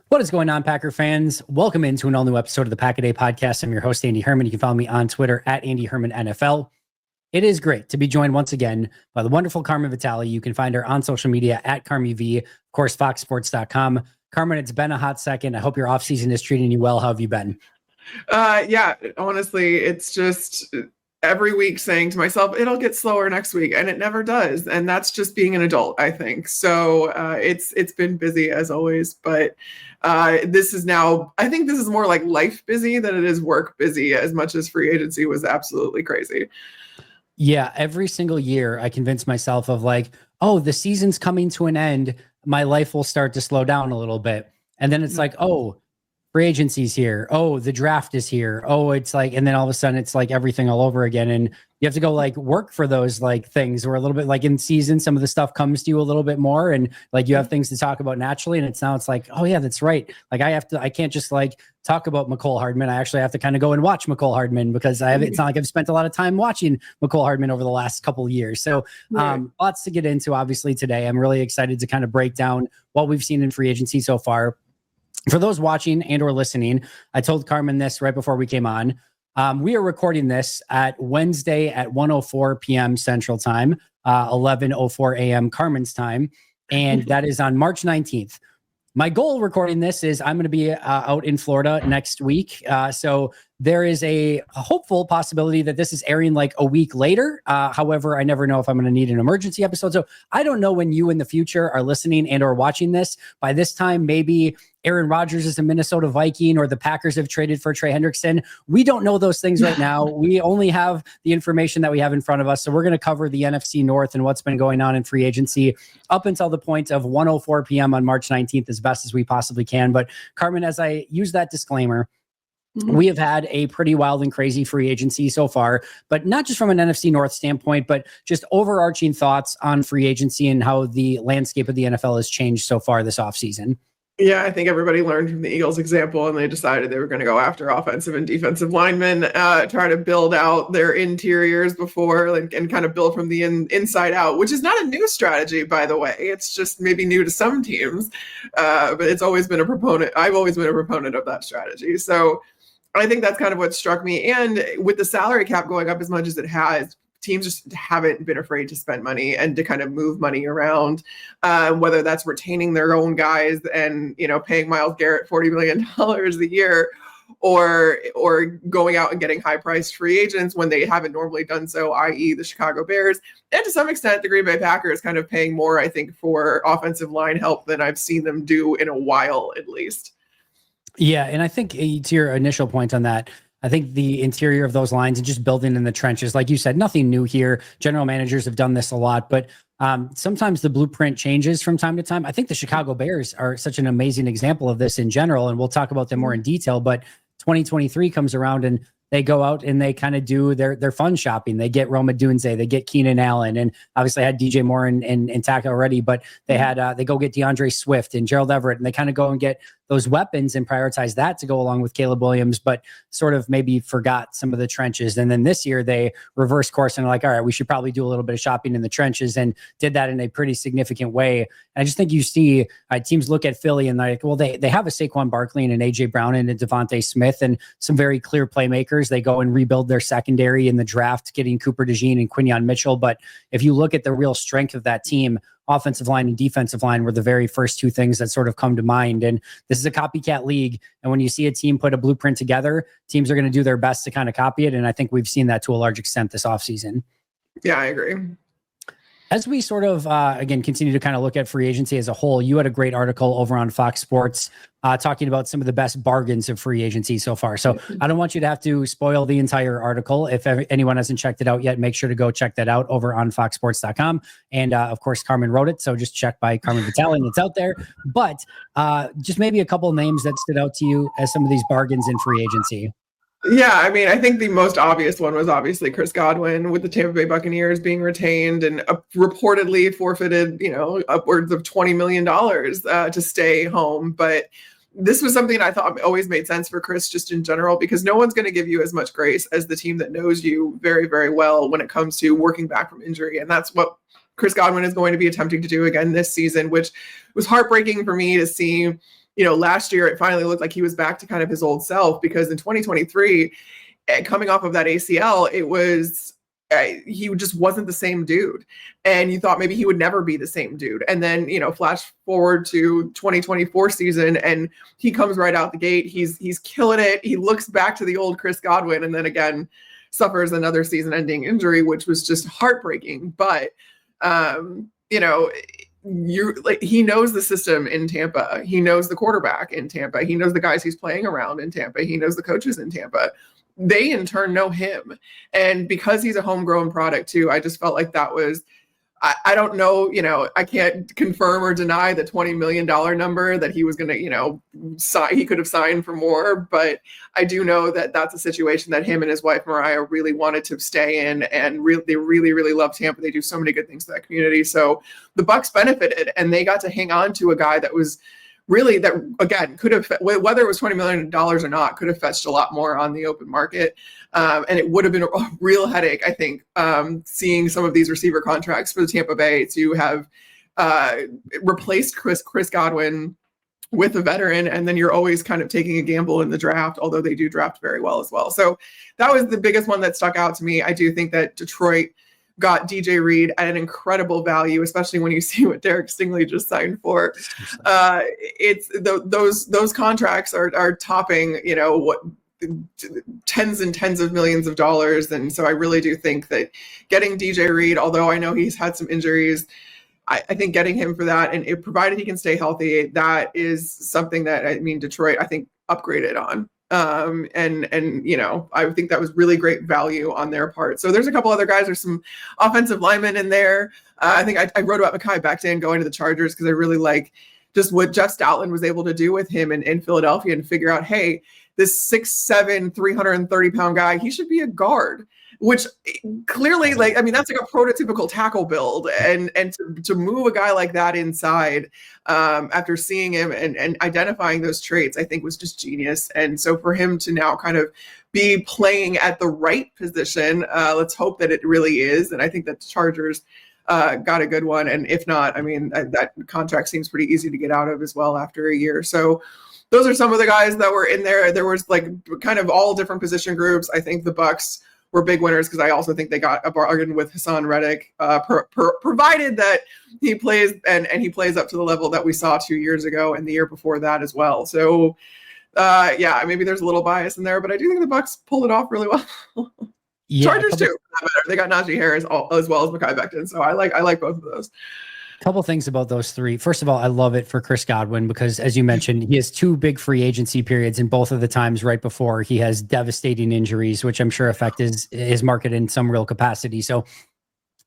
What is going on, Packer fans? Welcome into an all-new episode of the Pack a Day podcast. I'm your host, Andy Herman. You can follow me on Twitter at Andy Herman NFL. It is great to be joined once again by the wonderful Carmen Vitali. You can find her on social media at Carmen V, of course, foxsports.com. Carmen, it's been a hot second. I hope your offseason is treating you well. How have you been? Yeah, honestly, it's just every week saying to myself, it'll get slower next week, and it never does. And that's just being an adult, I think. So it's been busy as always, but this is now, I think this is more like life busy than it is work busy, as much as free agency was absolutely crazy. Yeah, every single year I convince myself of like, oh, the season's coming to an end. My life will start to slow down a little bit. And then it's like, oh, free agency's here. Oh, the draft is here. Oh, it's like, and then all of a sudden it's like everything all over again. And you have to go like work for those like things where a little bit like in season, some of the stuff comes to you a little bit more. And like you have things to talk about naturally. And it's like, oh yeah, that's right. Like I can't just like talk about McCole Hardman. I actually have to kind of go and watch McCole Hardman because it's not like I've spent a lot of time watching McCole Hardman over the last couple of years. So lots to get into obviously today. I'm really excited to kind of break down what we've seen in free agency so far. For those watching and or listening, I told Carmen this right before we came on. We are recording this at Wednesday at 1:04 p.m. Central Time, 11:04 a.m. Carmen's time, and that is on March 19th. My goal recording this is I'm going to be out in Florida next week. So there is a hopeful possibility that this is airing like a week later. However, I never know if I'm going to need an emergency episode. So I don't know when you in the future are listening and or watching this. By this time, maybe Aaron Rodgers is a Minnesota Viking or the Packers have traded for Trey Hendrickson. We don't know those things right now. We only have the information that we have in front of us. So we're going to cover the NFC North and what's been going on in free agency up until the point of 1:04 p.m. on March 19th as best as we possibly can. But Carmen, as I use that disclaimer, we have had a pretty wild and crazy free agency so far, but not just from an NFC North standpoint, but just overarching thoughts on free agency and how the landscape of the NFL has changed so far this offseason. Yeah, I think everybody learned from the Eagles example, and they decided they were going to go after offensive and defensive linemen, try to build out their interiors before and kind of build from the inside out, which is not a new strategy, by the way. It's just maybe new to some teams, but it's always been a proponent. I've always been a proponent of that strategy. So I think that's kind of what struck me. And with the salary cap going up as much as it has, teams just haven't been afraid to spend money and to kind of move money around, whether that's retaining their own guys and, paying Myles Garrett $40 million a year or going out and getting high priced free agents when they haven't normally done so, i.e. the Chicago Bears. And to some extent, the Green Bay Packers kind of paying more, I think, for offensive line help than I've seen them do in a while, at least. Yeah. And I think to your initial point on that, I think the interior of those lines and just building in the trenches, like you said, nothing new here. General managers have done this a lot, but sometimes the blueprint changes from time to time. I think the Chicago Bears are such an amazing example of this in general, and we'll talk about them more in detail, but 2023 comes around and they go out and they kind of do their fun shopping. They get Roma Dunze, they get Keenan Allen, and obviously had DJ Moore and Taka already, but they had they go get DeAndre Swift and Gerald Everett, and they kind of go and get those weapons and prioritize that to go along with Caleb Williams, but sort of maybe forgot some of the trenches. And then this year they reverse course and are like, all right, we should probably do a little bit of shopping in the trenches, and did that in a pretty significant way. And I just think you see teams look at Philly and like, well, they have a Saquon Barkley and an AJ Brown and a Devontae Smith and some very clear playmakers. They go and rebuild their secondary in the draft, getting Cooper DeJean and Quinyon Mitchell. But if you look at the real strength of that team, offensive line and defensive line were the very first two things that sort of come to mind. And this is a copycat league. And when you see a team put a blueprint together, teams are going to do their best to kind of copy it. And I think we've seen that to a large extent this offseason. Yeah, I agree. As we sort of, again, continue to kind of look at free agency as a whole, you had a great article over on Fox Sports talking about some of the best bargains of free agency so far. So I don't want you to have to spoil the entire article. If anyone hasn't checked it out yet, make sure to go check that out over on foxsports.com. And of course, Carmen wrote it. So just check by Carmen Vitali and it's out there. But just maybe a couple names that stood out to you as some of these bargains in free agency. Yeah, I mean, I think the most obvious one was obviously Chris Godwin with the Tampa Bay Buccaneers being retained and reportedly forfeited, upwards of $20 million to stay home. But this was something I thought always made sense for Chris just in general, because no one's going to give you as much grace as the team that knows you very, very well when it comes to working back from injury. And that's what Chris Godwin is going to be attempting to do again this season, which was heartbreaking for me to see last year it finally looked like he was back to kind of his old self, because in 2023, coming off of that ACL, it was he just wasn't the same dude, and you thought maybe he would never be the same dude. And then flash forward to 2024 season, and he comes right out the gate. He's killing it. He looks back to the old Chris Godwin, and then again suffers another season-ending injury, which was just heartbreaking. But he knows the system in Tampa. He knows the quarterback in Tampa. He knows the guys he's playing around in Tampa. He knows the coaches in Tampa. They in turn know him. And because he's a homegrown product too, I just felt like that was, I don't know, I can't confirm or deny the $20 million number that he was going to, he could have signed for more. But I do know that that's a situation that him and his wife, Mariah, really wanted to stay in, and they really, really love Tampa. They do so many good things to that community. So the Bucs benefited, and they got to hang on to a guy that was really, that again, could have, whether it was $20 million or not, could have fetched a lot more on the open market. And it would have been a real headache, I think, seeing some of these receiver contracts for the Tampa Bay to have replaced Chris Godwin with a veteran. And then you're always kind of taking a gamble in the draft, although they do draft very well as well. So that was the biggest one that stuck out to me. I do think that Detroit got DJ Reed at an incredible value, especially when you see what Derek Stingley just signed for. It's those contracts are topping, what, tens and tens of millions of dollars. And so I really do think that getting DJ Reed, although I know he's had some injuries, I think getting him for that, and provided he can stay healthy, that is something that, Detroit, I think, upgraded on. And I think that was really great value on their part. So there's a couple other guys. There's some offensive linemen in there. I think I wrote about Mekhi Becton going to the Chargers because I really like just what Jeff Stoutland was able to do with him in Philadelphia, and figure out, hey, this 6'7", 330-pound guy, he should be a guard. Which clearly, that's like a prototypical tackle build, and to move a guy like that inside after seeing him and identifying those traits, I think was just genius. And so for him to now kind of be playing at the right position, let's hope that it really is. And I think that the Chargers got a good one. And if not, that contract seems pretty easy to get out of as well after a year. So those are some of the guys that were in there. There was like kind of all different position groups. I think the Bucs were big winners because I also think they got a bargain with Hassan Reddick, provided that he plays and he plays up to the level that we saw 2 years ago and the year before that as well. So, maybe there's a little bias in there, but I do think the Bucs pulled it off really well. Yeah, Chargers too. They got Najee Harris as well as Mekhi Becton, so I like both of those. Couple things about those three. First of all, I love it for Chris Godwin because, as you mentioned, he has two big free agency periods, and both of the times right before he has devastating injuries, which I'm sure affect his market in some real capacity. So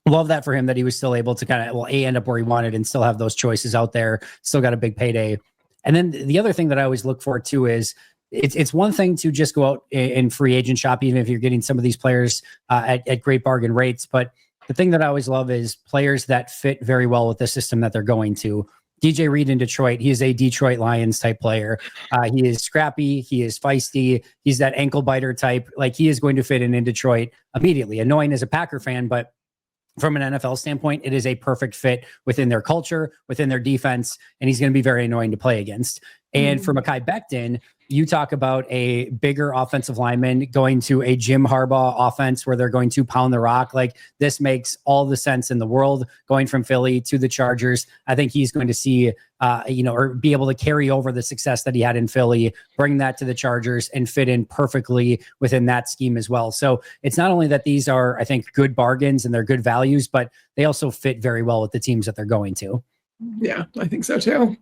love that for him, that he was still able to kind of, end up where he wanted and still have those choices out there, still got a big payday. And then the other thing that I always look for too is it's one thing to just go out in free agent shop, even if you're getting some of these players at great bargain rates. But the thing that I always love is players that fit very well with the system that they're going to. DJ Reed in Detroit, he is a Detroit Lions type player. He is scrappy. He is feisty. He's that ankle biter type. Like, he is going to fit in Detroit immediately. Annoying as a Packer fan, but from an NFL standpoint, it is a perfect fit within their culture, within their defense, and he's going to be very annoying to play against. And for Mekhi Becton, you talk about a bigger offensive lineman going to a Jim Harbaugh offense where they're going to pound the rock. Like, this makes all the sense in the world. Going from Philly to the Chargers, I think he's going to see, or be able to carry over the success that he had in Philly, bring that to the Chargers and fit in perfectly within that scheme as well. So it's not only that these are, I think, good bargains and they're good values, but they also fit very well with the teams that they're going to. Yeah, I think so too.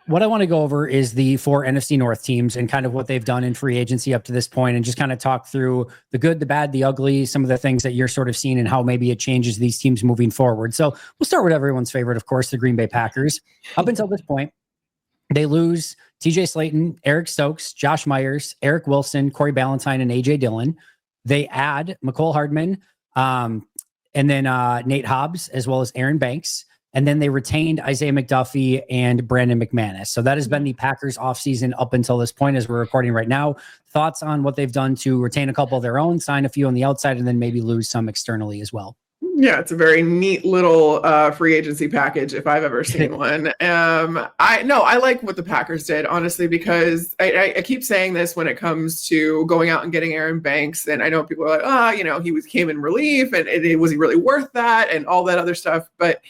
What I want to go over is the 4 NFC North teams and kind of what they've done in free agency up to this point, and just kind of talk through the good, the bad, the ugly, some of the things that you're sort of seeing and how maybe it changes these teams moving forward. So we'll start with everyone's favorite, of course, the Green Bay Packers. Up until this point, they lose TJ Slayton, Eric Stokes, Josh Myers, Eric Wilson, Corey Ballantyne, and AJ Dillon. They add McCole Hardman, and then Nate Hobbs, as well as Aaron Banks. And then they retained Isaiah McDuffie and Brandon McManus. So that has been the Packers offseason up until this point as we're recording right now. Thoughts on what they've done to retain a couple of their own, sign a few on the outside, and then maybe lose some externally as well? Yeah, it's a very neat little free agency package if I've ever seen one. I like what the Packers did, honestly, because I keep saying this when it comes to going out and getting Aaron Banks, and I know people are like, came in relief, and was he really worth that, and all that other stuff, but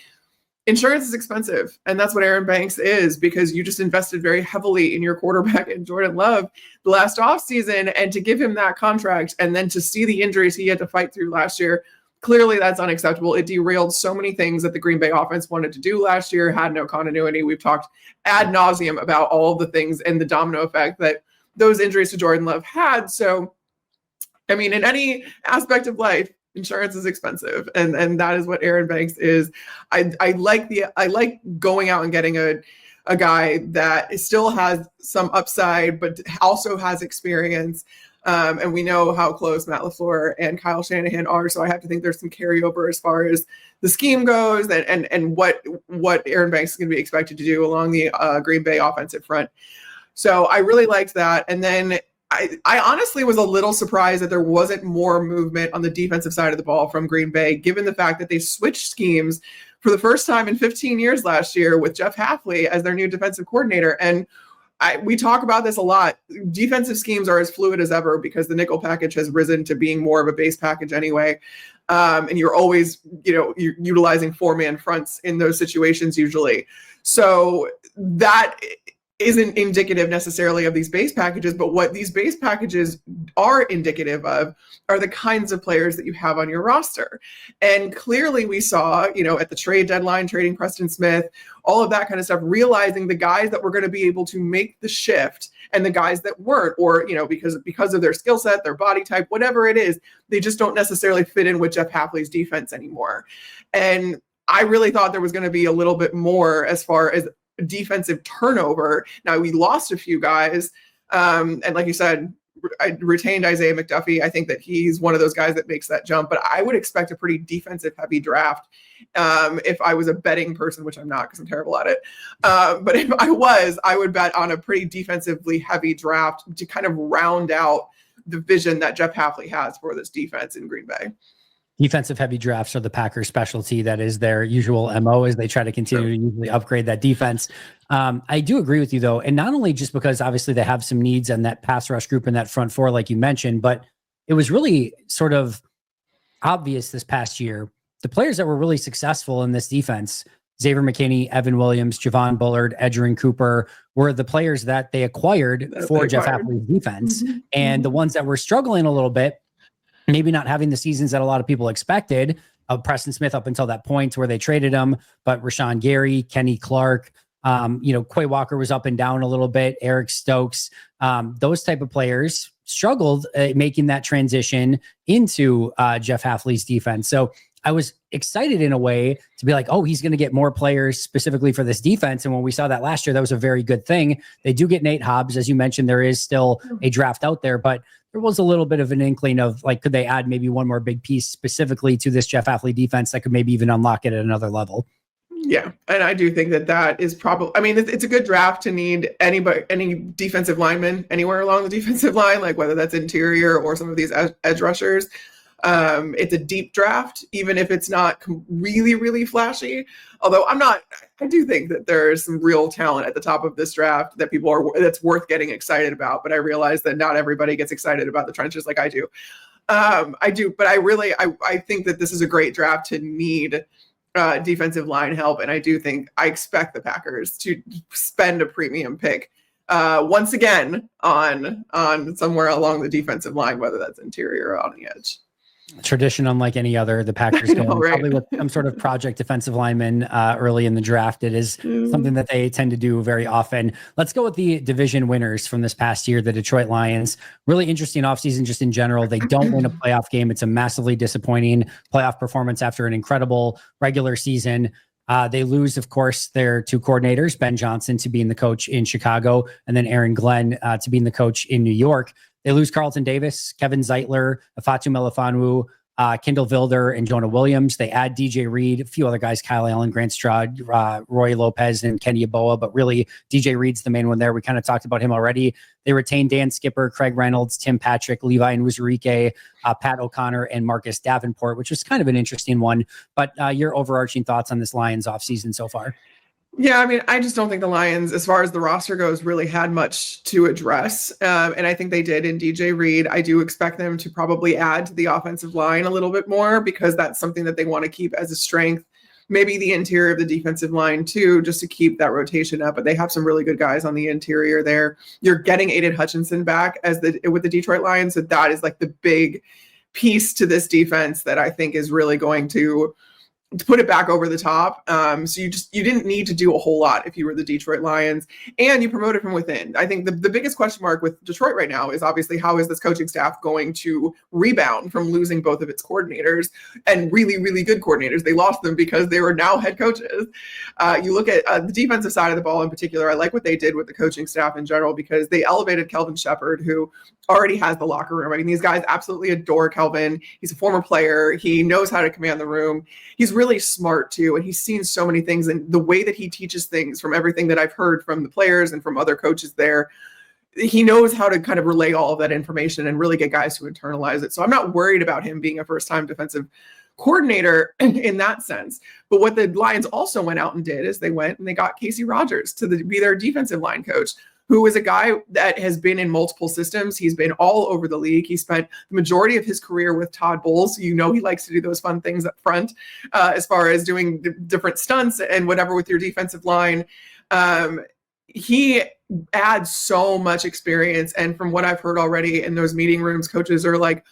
insurance is expensive, and that's what Aaron Banks is, because you just invested very heavily in your quarterback in Jordan Love the last offseason, and to give him that contract and then to see the injuries he had to fight through last year, clearly that's unacceptable. It derailed so many things that the Green Bay offense wanted to do last year, had no continuity. We've talked ad nauseum about all of the things and the domino effect that those injuries to Jordan Love had. So, I mean, in any aspect of life, insurance is expensive, and that is what Aaron Banks is. I like going out and getting a guy that still has some upside, but also has experience. And we know how close Matt LaFleur and Kyle Shanahan are, so I have to think there's some carryover as far as the scheme goes, and what Aaron Banks is going to be expected to do along the Green Bay offensive front. So I really liked that, and then I honestly was a little surprised that there wasn't more movement on the defensive side of the ball from Green Bay, given the fact that they switched schemes for the first time in 15 years last year with Jeff Hafley as their new defensive coordinator. And we talk about this a lot. Defensive schemes are as fluid as ever because the nickel package has risen to being more of a base package anyway. And you're always, you're utilizing 4-man fronts in those situations usually. So that isn't indicative necessarily of these base packages, but what these base packages are indicative of are the kinds of players that you have on your roster. And clearly we saw, at the trade deadline, trading Preston Smith, all of that kind of stuff, realizing the guys that were going to be able to make the shift and the guys that weren't, or, because of their skill set, their body type, whatever it is, they just don't necessarily fit in with Jeff Hafley's defense anymore. And I really thought there was going to be a little bit more as far as defensive turnover. Now, we lost a few guys, and like you said, I retained Isaiah McDuffie. I think that he's one of those guys that makes that jump, but I would expect a pretty defensive heavy draft if I was a betting person, which I'm not because I'm terrible at it. But if I was, I would bet on a pretty defensively heavy draft to kind of round out the vision that Jeff Hafley has for this defense in Green Bay. Defensive heavy drafts are the Packers' specialty. That is their usual MO as they try to continue to usually upgrade that defense. I do agree with you, though. And not only just because obviously they have some needs on that pass rush group in that front four, like you mentioned, but it was really sort of obvious this past year. The players that were really successful in this defense, Xavier McKinney, Evan Williams, Javon Bullard, Edgerrin Cooper, were the players that they acquired for Jeff Hafley's defense. Mm-hmm. And the ones that were struggling a little bit, maybe not having the seasons that a lot of people expected, Preston Smith up until that point where they traded him, but Rashawn Gary, Kenny Clark, Quay Walker was up and down a little bit, Eric Stokes, those type of players struggled making that transition into Jeff Hafley's defense. So I was excited in a way to be like, oh, he's going to get more players specifically for this defense. And when we saw that last year, that was a very good thing. They do get Nate Hobbs. As you mentioned, there is still a draft out there, but there was a little bit of an inkling of like, could they add maybe one more big piece specifically to this Jeff Hafley defense that could maybe even unlock it at another level? Yeah. And I do think that is probably, I mean, it's a good draft to need any defensive lineman anywhere along the defensive line, like whether that's interior or some of these edge rushers. It's a deep draft, even if it's not really, really flashy. Although I do think that there's some real talent at the top of this draft that that's worth getting excited about. But I realize that not everybody gets excited about the trenches like I do. But I think that this is a great draft to need defensive line help. And I expect the Packers to spend a premium pick once again on somewhere along the defensive line, whether that's interior or on the edge. Tradition unlike any other. The Packers probably with some sort of project defensive lineman early in the draft. It is something that they tend to do very often. Let's go with the division winners from this past year, the Detroit Lions. Really interesting offseason just in general. They don't win a playoff game. It's a massively disappointing playoff performance after an incredible regular season. They lose, of course, their two coordinators, Ben Johnson to being the coach in Chicago, and then Aaron Glenn to being the coach in New York. They lose Carlton Davis, Kevin Zeitler, Fatu Melifonwu, Kendall Vilder and Jonah Williams. They add DJ Reed, a few other guys, Kyle Allen, Grant Stroud, Roy Lopez, and Kenny Yeboah, but really DJ Reed's the main one there. We kind of talked about him already. They retained Dan Skipper, Craig Reynolds, Tim Patrick, Levi Nuzurike, Pat O'Connor, and Marcus Davenport, which was kind of an interesting one. But your overarching thoughts on this Lions offseason so far? Yeah, I mean, I just don't think the Lions, as far as the roster goes, really had much to address. And I think they did in DJ Reed. I do expect them to probably add to the offensive line a little bit more because that's something that they want to keep as a strength. Maybe the interior of the defensive line too, just to keep that rotation up. But they have some really good guys on the interior there. You're getting Aiden Hutchinson back with the Detroit Lions. So that is like the big piece to this defense that I think is really going to put it back over the top. So you didn't need to do a whole lot if you were the Detroit Lions, and you promoted from within. I think the biggest question mark with Detroit right now is obviously how is this coaching staff going to rebound from losing both of its coordinators, and really, really good coordinators. They lost them because they were now head coaches. You look at the defensive side of the ball in particular. I like what they did with the coaching staff in general because they elevated Kelvin Shepherd, who already has the locker room. I mean, these guys absolutely adore Kelvin. He's a former player. He knows how to command the room. He's really smart too, and he's seen so many things, and the way that he teaches things, from everything that I've heard from the players and from other coaches there, he knows how to kind of relay all of that information and really get guys to internalize it. So I'm not worried about him being a first-time defensive coordinator in that sense. But what the Lions also went out and did is they went and they got Casey Rogers to be their defensive line coach, who is a guy that has been in multiple systems. He's been all over the league. He spent the majority of his career with Todd Bowles. You know, he likes to do those fun things up front as far as doing different stunts and whatever with your defensive line. He adds so much experience. And from what I've heard already in those meeting rooms, coaches are like,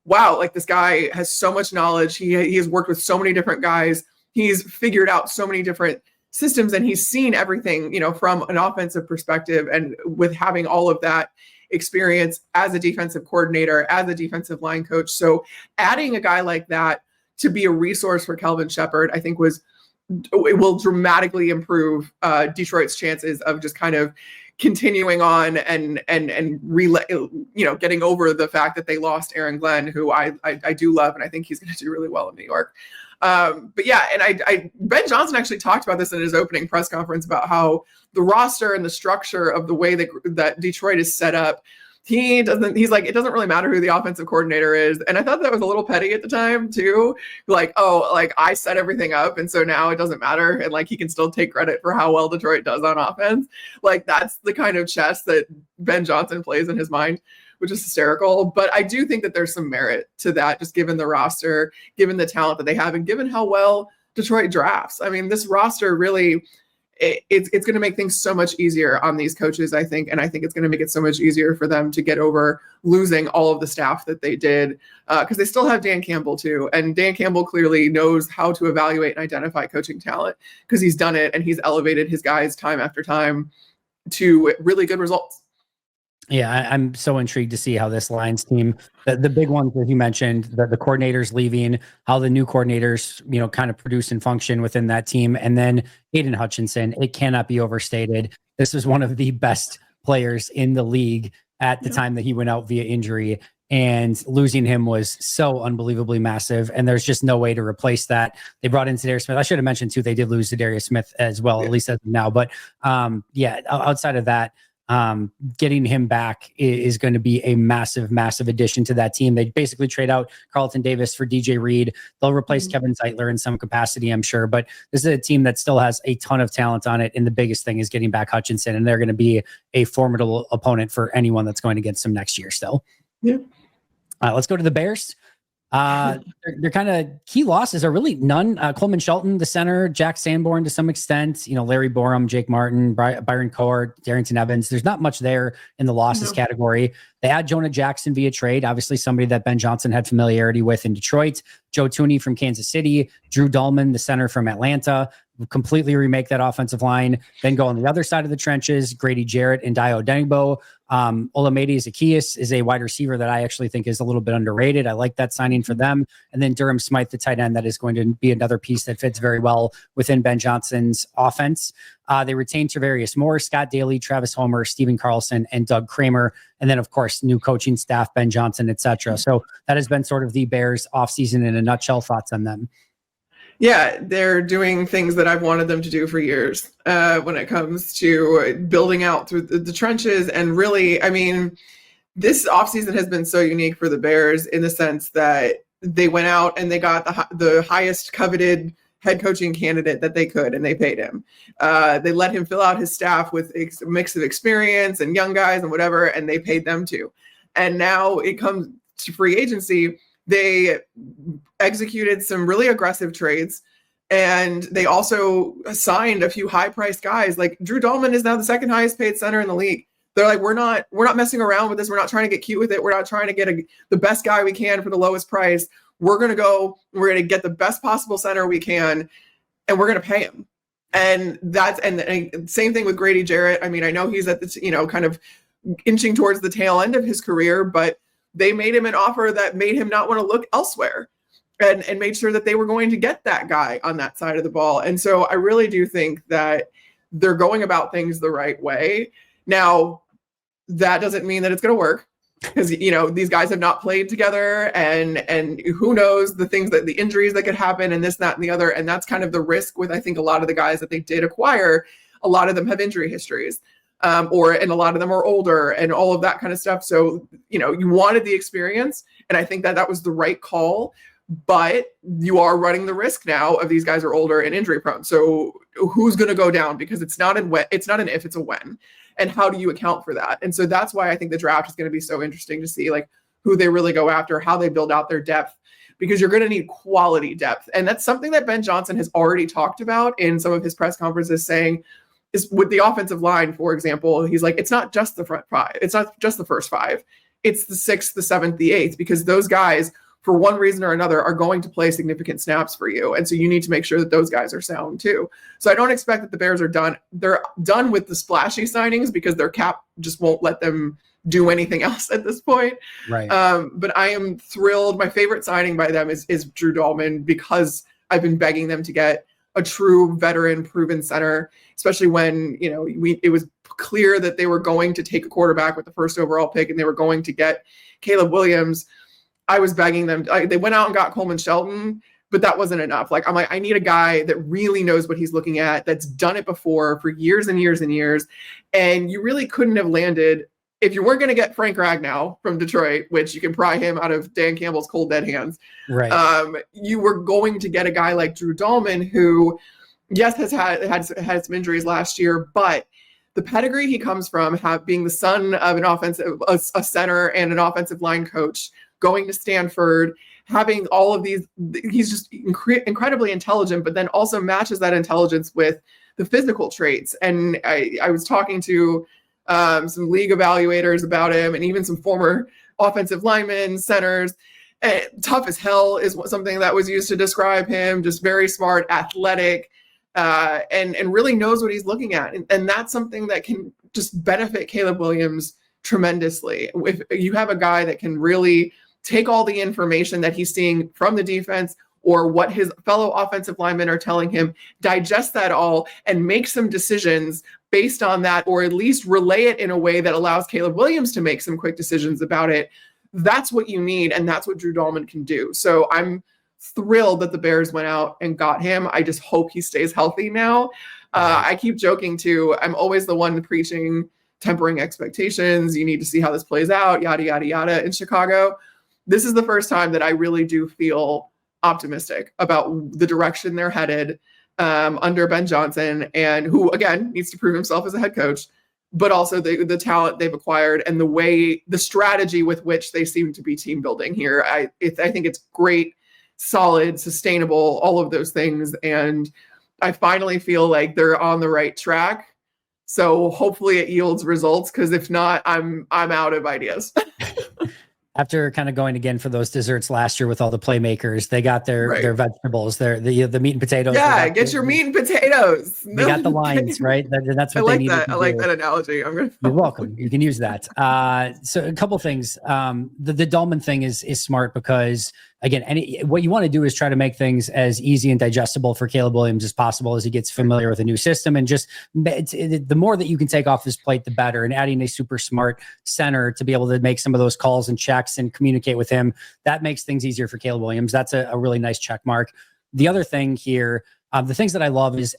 wow, like this guy has so much knowledge. He has worked with so many different guys. He's figured out so many different systems, and he's seen everything, you know, from an offensive perspective, and with having all of that experience as a defensive coordinator, as a defensive line coach. So adding a guy like that to be a resource for Kelvin Shepherd, I think it will dramatically improve Detroit's chances of just kind of continuing on and getting over the fact that they lost Aaron Glenn, who I do love, and I think he's going to do really well in New York. But yeah, and Ben Johnson actually talked about this in his opening press conference about how the roster and the structure of the way that Detroit is set up, he's like, it doesn't really matter who the offensive coordinator is. And I thought that was a little petty at the time too. Like, oh, like I set everything up, and so now it doesn't matter. And like, he can still take credit for how well Detroit does on offense. Like, that's the kind of chess that Ben Johnson plays in his mind, which is hysterical. But I do think that there's some merit to that, just given the roster, given the talent that they have, and given how well Detroit drafts. I mean, this roster really, it's going to make things so much easier on these coaches, I think. And I think it's going to make it so much easier for them to get over losing all of the staff that they did, because they still have Dan Campbell too. And Dan Campbell clearly knows how to evaluate and identify coaching talent, because he's done it and he's elevated his guys time after time to really good results. Yeah, I'm so intrigued to see how this Lions team, the big ones that you mentioned, the coordinators leaving, how the new coordinators, you know, kind of produce and function within that team. And then Aiden Hutchinson, it cannot be overstated. This was one of the best players in the league at the time that he went out via injury, and losing him was so unbelievably massive. And there's just no way to replace that. They brought in Zadarius Smith. I should have mentioned too, they did lose Zadarius Smith as well, at least as of now. But outside of that, getting him back is going to be a massive, massive addition to that team. They basically trade out Carlton Davis for DJ Reed. They'll replace Kevin Zeitler in some capacity, I'm sure, but this is a team that still has a ton of talent on it. And the biggest thing is getting back Hutchinson, and they're going to be a formidable opponent for anyone that's going against them next year still. Yeah. Let's go to the Bears. Their kind of key losses are really none. Coleman Shelton, the center, Jack Sanborn to some extent, you know, Larry Borum, Jake Martin, Byron Court, Darrington Evans. There's not much there in the losses category. They add Jonah Jackson via trade, obviously somebody that Ben Johnson had familiarity with in Detroit. Joe Tooney from Kansas City, Drew Dahlman, the center from Atlanta, completely remake that offensive line, then go on the other side of the trenches. Grady Jarrett and Dio Denigbo. Olamide Zaccheaus is a wide receiver that I actually think is a little bit underrated. I like that signing for them. And then Durham Smythe, the tight end, that is going to be another piece that fits very well within Ben Johnson's offense. They retained Travarius Moore, Scott Daly, Travis Homer, Steven Carlson, and Doug Kramer. And then, of course, new coaching staff, Ben Johnson, etc. So that has been sort of the Bears offseason in a nutshell. Thoughts on them? Yeah, they're doing things that I've wanted them to do for years when it comes to building out through the trenches. And really, I mean, this offseason has been so unique for the Bears in the sense that they went out and they got the highest coveted head coaching candidate that they could, and they paid him. They let him fill out his staff with a mix of experience and young guys and whatever, and they paid them too. And now it comes to free agency. They executed some really aggressive trades, and they also signed a few high-priced guys. Like Drew Dahlman is now the second highest paid center in the league. They're like, we're not messing around with this. We're not trying to get cute with it. We're not trying to get the best guy we can for the lowest price. We're going to get the best possible center we can, and we're going to pay him. And and same thing with Grady Jarrett. I mean, I know he's at the, kind of inching towards the tail end of his career, but they made him an offer that made him not want to look elsewhere, and made sure that they were going to get that guy on that side of the ball. And so I really do think that they're going about things the right way. Now, that doesn't mean that it's going to work, because, these guys have not played together, and who knows the injuries that could happen, and this, that, and the other. And that's kind of the risk with, I think, a lot of the guys that they did acquire. A lot of them have injury histories. And a lot of them are older and all of that kind of stuff. So, you wanted the experience, and I think that was the right call, but you are running the risk now of these guys are older and injury prone. So who's going to go down? Because it's not an if, it's a when. And how do you account for that? And so that's why I think the draft is going to be so interesting to see, like, who they really go after, how they build out their depth, because you're going to need quality depth. And that's something that Ben Johnson has already talked about in some of his press conferences, saying, is with the offensive line, for example, he's like, it's not just the front five. It's not just the first five. It's the sixth, the seventh, the eighth, because those guys, for one reason or another, are going to play significant snaps for you. And so you need to make sure that those guys are sound too. So I don't expect that the Bears are done. They're done with the splashy signings because their cap just won't let them do anything else at this point. Right. But I am thrilled. My favorite signing by them is Drew Dahlman, because I've been begging them to get a true veteran proven center, especially when, it was clear that they were going to take a quarterback with the first overall pick and they were going to get Caleb Williams. I was begging them. They went out and got Coleman Shelton, but that wasn't enough. I'm like, I need a guy that really knows what he's looking at, that's done it before for years and years and years. And you really couldn't have landed, if you weren't going to get Frank Ragnow from Detroit, which you can pry him out of Dan Campbell's cold dead hands. Right. You were going to get a guy like Drew Dahlman, who, yes, has had some injuries last year, but the pedigree he comes from, being the son of a center and an offensive line coach, going to Stanford, having all of these, he's just incredibly intelligent, but then also matches that intelligence with the physical traits. And I was talking to some league evaluators about him, and even some former offensive linemen, centers. Tough as hell is something that was used to describe him. Just very smart, athletic, and really knows what he's looking at. And that's something that can just benefit Caleb Williams tremendously. If you have a guy that can really take all the information that he's seeing from the defense or what his fellow offensive linemen are telling him, digest that all and make some decisions based on that, or at least relay it in a way that allows Caleb Williams to make some quick decisions about it. That's what you need, and that's what Drew Dahlman can do. So I'm thrilled that the Bears went out and got him. I just hope he stays healthy now. I keep joking too. I'm always the one preaching tempering expectations. You need to see how this plays out, yada, yada, yada in Chicago. This is the first time that I really do feel optimistic about the direction they're headed under Ben Johnson, and who, again, needs to prove himself as a head coach, but also the talent they've acquired and the strategy with which they seem to be team building here. I think it's great, solid, sustainable, all of those things. And I finally feel like they're on the right track. So hopefully it yields results, because if not, I'm out of ideas. After kind of going again for those desserts last year with all the playmakers, they got their vegetables, the meat and potatoes. Yeah, get your meat and potatoes. They got the lines, right? That's what they needed to do. I like that analogy. You're welcome. You can use that. So a couple things. The Dahlman thing is smart because, again, what you want to do is try to make things as easy and digestible for Caleb Williams as possible as he gets familiar with a new system. And just the more that you can take off his plate, the better. And adding a super smart center to be able to make some of those calls and checks and communicate with him, that makes things easier for Caleb Williams. That's a really nice check mark. The other thing here, the things that I love is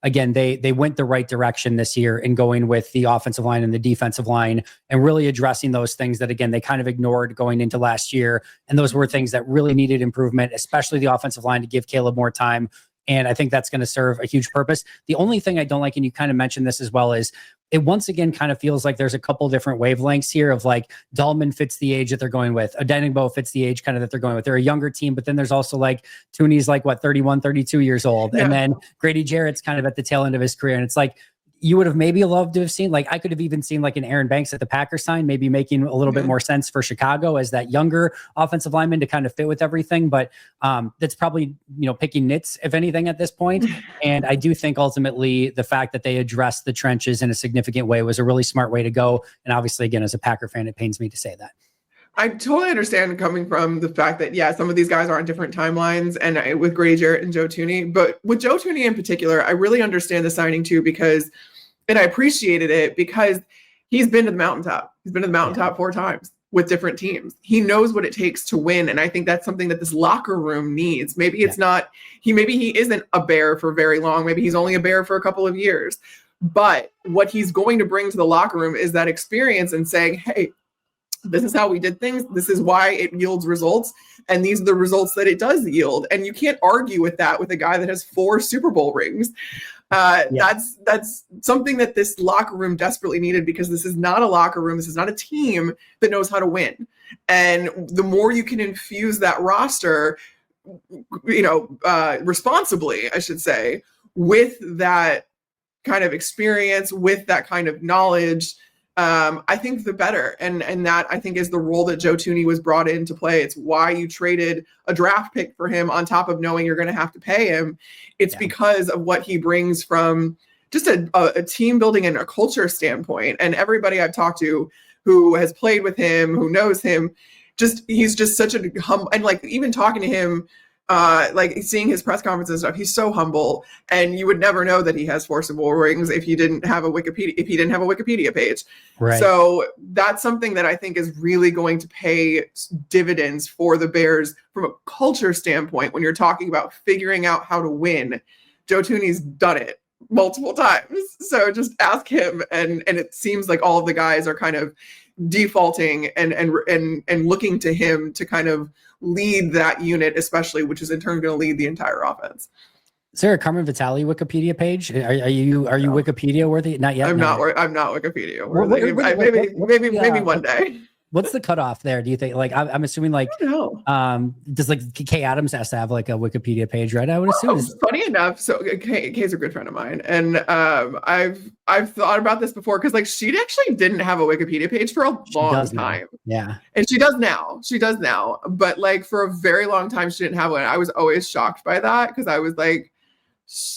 again, they went the right direction this year in going with the offensive line and the defensive line and really addressing those things that, again, they kind of ignored going into last year. And those were things that really needed improvement, especially the offensive line, to give Caleb more time. And I think that's going to serve a huge purpose. The only thing I don't like, and you kind of mentioned this as well, is it once again kind of feels like there's a couple different wavelengths here of like Dahlman fits the age that they're going with. Odenigbo fits the age kind of that they're going with. They're a younger team, but then there's also like Tooney's like 31, 32 years old. Yeah. And then Grady Jarrett's kind of at the tail end of his career. And it's like, you would have maybe loved to have seen, like, I could have even seen like an Aaron Banks at the Packers sign, maybe making a little bit more sense for Chicago as that younger offensive lineman to kind of fit with everything. But that's probably, picking nits, if anything, at this point. And I do think ultimately the fact that they addressed the trenches in a significant way was a really smart way to go. And obviously, again, as a Packer fan, it pains me to say that. I totally understand coming from the fact that, yeah, some of these guys are on different timelines and with Grady Jarrett and Joe Tooney. But with Joe Tooney in particular, I really understand the signing too, and I appreciated it because he's been to the mountaintop. He's been to the mountaintop 4 times with different teams. He knows what it takes to win. And I think that's something that this locker room needs. Maybe it's not, maybe he isn't a Bear for very long. Maybe he's only a Bear for a couple of years. But what he's going to bring to the locker room is that experience and saying, hey, this is how we did things. This is why it yields results. And these are the results that it does yield. And you can't argue with that with a guy that has 4 Super Bowl rings. That's something that this locker room desperately needed, because this is not a locker room. This is not a team that knows how to win. And the more you can infuse that roster, responsibly, I should say, with that kind of experience, with that kind of knowledge, I think the better. And that, I think, is the role that Joe Tooney was brought in to play. It's why you traded a draft pick for him on top of knowing you're going to have to pay him. It's because of what he brings from just a team building and a culture standpoint. And everybody I've talked to who has played with him, who knows him, he's just such a humble, and like even talking to him, like seeing his press conferences and stuff, he's so humble, and you would never know that he has 4 Super Bowl rings if he didn't have a Wikipedia page. Right. So that's something that I think is really going to pay dividends for the Bears from a culture standpoint. When you're talking about figuring out how to win, Joe Tooney's done it multiple times. So just ask him, and it seems like all of the guys are kind of defaulting and looking to him to kind of lead that unit, especially, which is in turn going to lead the entire offense. Is there a Carmen Vitali Wikipedia page? Are you Wikipedia worthy? Not yet. I'm not Wikipedia worthy. Maybe one day. What's the cutoff there? Do you think? Like, I'm assuming, like, does like Kay Adams has to have like a Wikipedia page, right? I would assume. Funny enough, so Kay's a good friend of mine, and I've thought about this before, because like she actually didn't have a Wikipedia page for a long time. Yeah, and she does now. But like for a very long time, she didn't have one. I was always shocked by that, because I was like,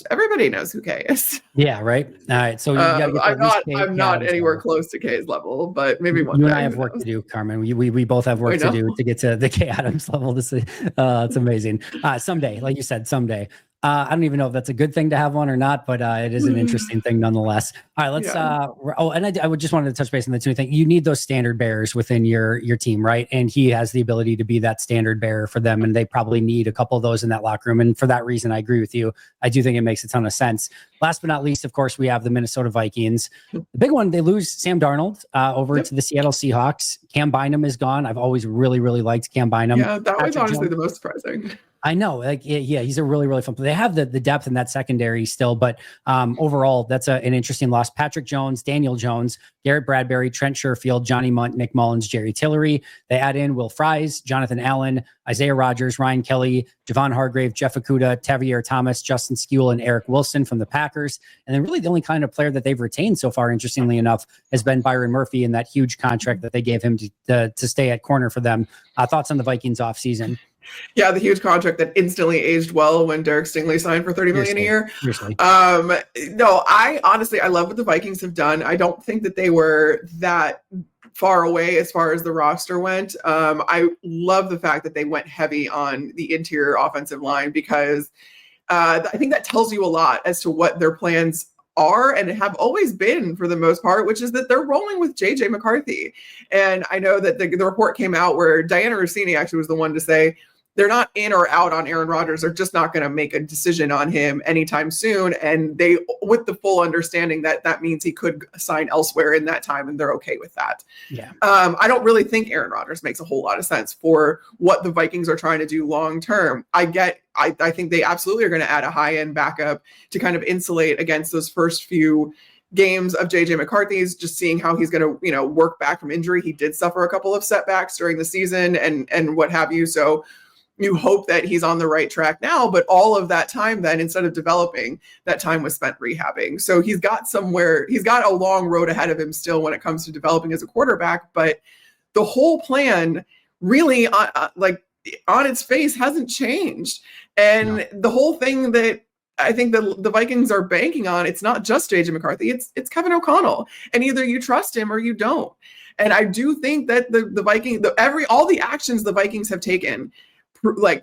everybody knows who Kay is. Yeah, right. All right. So you gotta get I'm not anywhere close to Kay's level, but maybe one day. You and I have work to do, Carmen. We both have work to do to get to the Kay Adams level. This is it's amazing. Someday, like you said, someday. I don't even know if that's a good thing to have one or not, but it is an interesting thing nonetheless. All right, let's. And I would just wanted to touch base on the two things. You need those standard bearers within your team, right? And he has the ability to be that standard bearer for them, and they probably need a couple of those in that locker room. And for that reason, I agree with you. I do think it makes a ton of sense. Last but not least, of course, we have the Minnesota Vikings. The big one, they lose Sam Darnold over to the Seattle Seahawks. Cam Bynum is gone. I've always really, really liked Cam Bynum. Yeah, that was honestly the most surprising. I know, like, yeah, he's a really, really fun player. They have the depth in that secondary still, but overall, that's an interesting loss. Patrick Jones, Daniel Jones, Garrett Bradbury, Trent Sherfield, Johnny Munt, Nick Mullins, Jerry Tillery. They add in Will Fries, Jonathan Allen, Isaiah Rogers, Ryan Kelly, Javon Hargrave, Jeff Okuda, Tavier Thomas, Justin Skule, and Eric Wilson from the Packers. And then really the only kind of player that they've retained so far, interestingly enough, has been Byron Murphy in that huge contract that they gave him to stay at corner for them. Thoughts on the Vikings offseason? Yeah, the huge contract that instantly aged well when Derek Stingley signed for $30 million a year. No, I honestly love what the Vikings have done. I don't think that they were that far away as far as the roster went. I love the fact that they went heavy on the interior offensive line because I think that tells you a lot as to what their plans are and have always been for the most part, which is that they're rolling with JJ McCarthy. And I know that the report came out where Diana Rossini actually was the one to say they're not in or out on Aaron Rodgers. They're just not going to make a decision on him anytime soon. And they, with the full understanding that that means he could sign elsewhere in that time, and they're okay with that. Yeah. I don't really think Aaron Rodgers makes a whole lot of sense for what the Vikings are trying to do long term. I think they absolutely are going to add a high-end backup to kind of insulate against those first few games of JJ McCarthy's, just seeing how he's going to, work back from injury. He did suffer a couple of setbacks during the season and what have you. So you hope that he's on the right track now, but all of that time then, instead of developing, that time was spent rehabbing. So he's got a long road ahead of him still when it comes to developing as a quarterback, but the whole plan really on its face hasn't changed. And the whole thing that I think the Vikings are banking on, it's not just JJ McCarthy, it's Kevin O'Connell. And either you trust him or you don't. And I do think that the Vikings, all the actions the Vikings have taken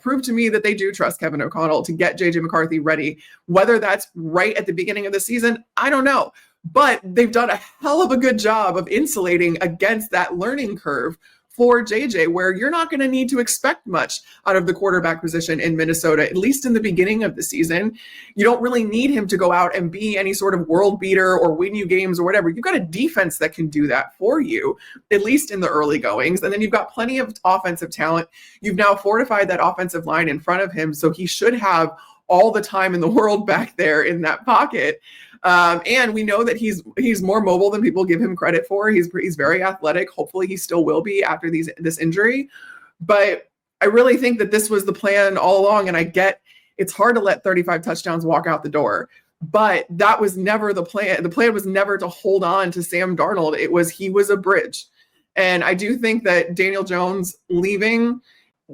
prove to me that they do trust Kevin O'Connell to get JJ McCarthy ready. Whether that's right at the beginning of the season, I don't know. But they've done a hell of a good job of insulating against that learning curve for JJ, where you're not going to need to expect much out of the quarterback position in Minnesota, at least in the beginning of the season. You don't really need him to go out and be any sort of world beater or win you games or whatever. You've got a defense that can do that for you, at least in the early goings. And then you've got plenty of offensive talent. You've now fortified that offensive line in front of him, so he should have all the time in the world back there in that pocket. And we know that he's more mobile than people give him credit for. He's very athletic. Hopefully he still will be after this injury. But I really think that this was the plan all along. And I get it's hard to let 35 touchdowns walk out the door. But that was never the plan. The plan was never to hold on to Sam Darnold. He was a bridge. And I do think that Daniel Jones leaving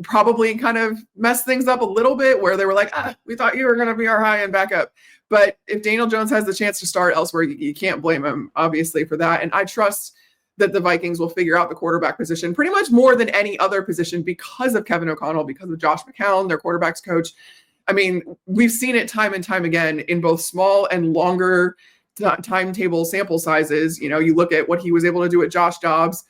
probably kind of messed things up a little bit, where they were like, we thought you were going to be our high-end backup. But if Daniel Jones has the chance to start elsewhere, you can't blame him, obviously, for that. And I trust that the Vikings will figure out the quarterback position pretty much more than any other position because of Kevin O'Connell, because of Josh McCown, their quarterback's coach. I mean, we've seen it time and time again in both small and longer timetable sample sizes. You look at what he was able to do at Josh Dobbs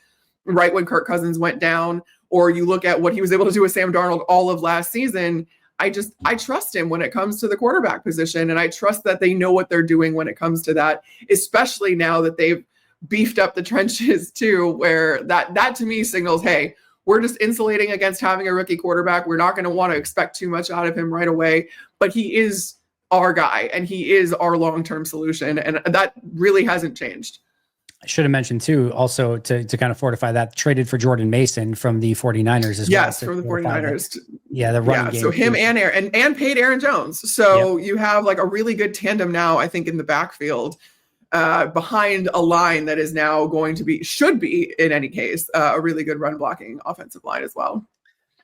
right when Kirk Cousins went down, or you look at what he was able to do with Sam Darnold all of last season. I trust him when it comes to the quarterback position, and I trust that they know what they're doing when it comes to that, especially now that they've beefed up the trenches too, where that to me signals, hey, we're just insulating against having a rookie quarterback. We're not going to want to expect too much out of him right away, but he is our guy and he is our long-term solution, and that really hasn't changed. I should have mentioned too, also to kind of fortify that, traded for Jordan Mason from the 49ers as well. Yes, from the 49ers. Yeah, the running game. So him and Aaron and paid Aaron Jones. So you have like a really good tandem now, I think, in the backfield behind a line that is now should be in any case, a really good run blocking offensive line as well.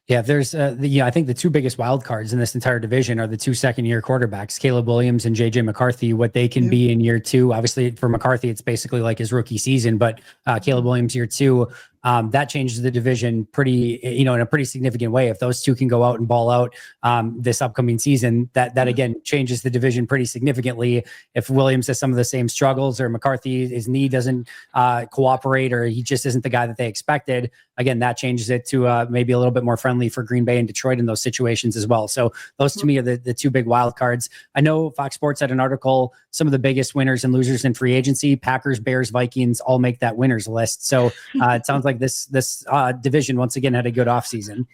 Yeah, there's I think the two biggest wild cards in this entire division are the two second-year quarterbacks, Caleb Williams and JJ McCarthy, what they can be in year two. Obviously, for McCarthy, it's basically like his rookie season, but Caleb Williams year two, that changes the division pretty, in a pretty significant way. If those two can go out and ball out this upcoming season, that again changes the division pretty significantly. If Williams has some of the same struggles, or McCarthy, his knee doesn't cooperate, or he just isn't the guy that they expected, again, that changes it to maybe a little bit more friendly for Green Bay and Detroit in those situations as well. So those to me are the two big wild cards. I know Fox Sports had an article, some of the biggest winners and losers in free agency, Packers, Bears, Vikings all make that winners list. So it sounds like this division once again had a good offseason.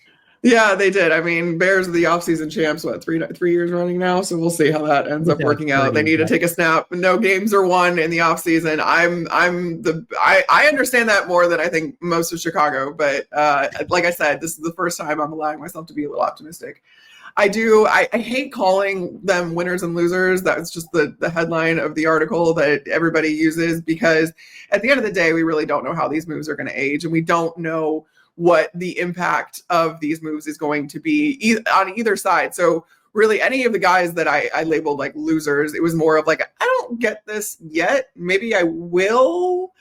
Yeah, they did. I mean, Bears are the offseason champs, what, 3 years running now? So we'll see how that ends up working out. They need to take a snap. No games are won in the offseason. I understand that more than I think most of Chicago, but like I said, this is the first time I'm allowing myself to be a little optimistic. I hate calling them winners and losers. That's just the headline of the article that everybody uses, because at the end of the day, we really don't know how these moves are going to age, and we don't know what the impact of these moves is going to be on either side. So really, any of the guys that I labeled like losers, it was more of like, I don't get this yet. Maybe I will,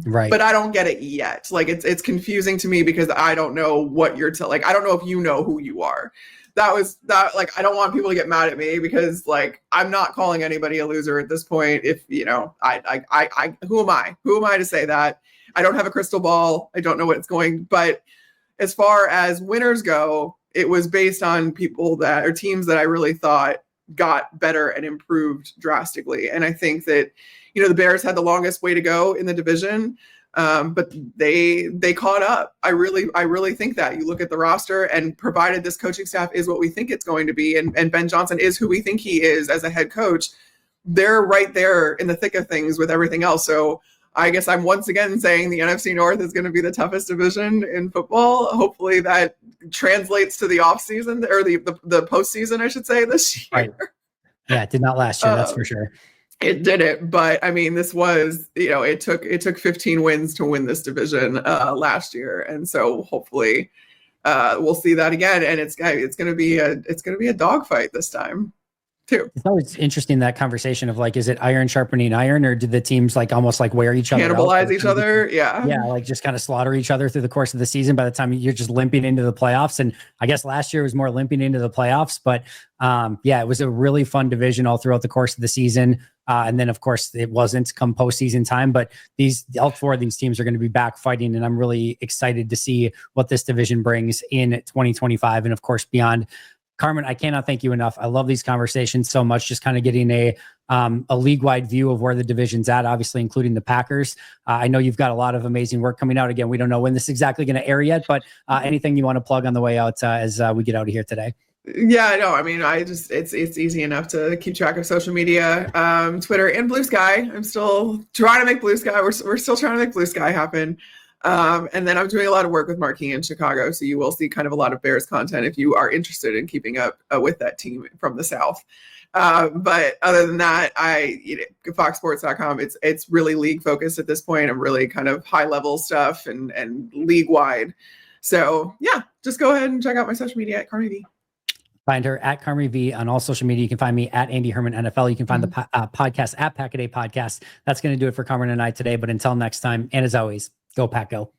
right? But I don't get it yet. Like it's confusing to me because I don't know what you're like. I don't know if you know who you are. Like, I don't want people to get mad at me because like, I'm not calling anybody a loser at this point. If you know, who am I? Who am I to say that? I don't have a crystal ball. I don't know what it's going. But as far as winners go, it was based on people that are teams that I really thought got better and improved drastically. And I think that, you know, the Bears had the longest way to go in the division, but they caught up. I really think that. You look at the roster, and provided this coaching staff is what we think it's going to be, and Ben Johnson is who we think he is as a head coach, they're right there in the thick of things with everything else. So I guess I'm once again saying the NFC North is going to be the toughest division in football. Hopefully that translates to the offseason, or the postseason, I should say, this year. Right. Yeah, it did not last year, that's for sure. It didn't, but I mean, this was, you know, it took 15 wins to win this division last year, and so hopefully we'll see that again. And it's going to be a dogfight this time. It's always interesting, that conversation of like, is it iron sharpening iron, or did the teams like almost like wear each other, cannibalize each other? Yeah, like just kind of slaughter each other through the course of the season by the time you're just limping into the playoffs. And I guess last year was more limping into the playoffs, but it was a really fun division all throughout the course of the season. And then of course it wasn't come postseason time, but all four of these teams are going to be back fighting, and I'm really excited to see what this division brings in 2025 and of course beyond. Carmen, I cannot thank you enough. I love these conversations so much, just kind of getting a league-wide view of where the division's at, obviously including the Packers. I know you've got a lot of amazing work coming out. Again, we don't know when this is exactly going to air yet, but anything you want to plug on the way out as we get out of here today? Yeah, no, I mean, it's easy enough to keep track of social media, Twitter and Blue Sky. I'm still trying to make Blue Sky. We're still trying to make Blue Sky happen. And then I'm doing a lot of work with Marquee in Chicago. So you will see kind of a lot of Bears content if you are interested in keeping up with that team from the South. But other than that, foxsports.com, it's really league focused at this point. I'm really kind of high level stuff and league wide. So yeah, just go ahead and check out my social media at Carmen V. Find her at Carmen V on all social media. You can find me at Andy Herman NFL. You can find the podcast at Pack-A-Day Podcast. That's going to do it for Carmen and I today. But until next time, and as always, go Pack Go.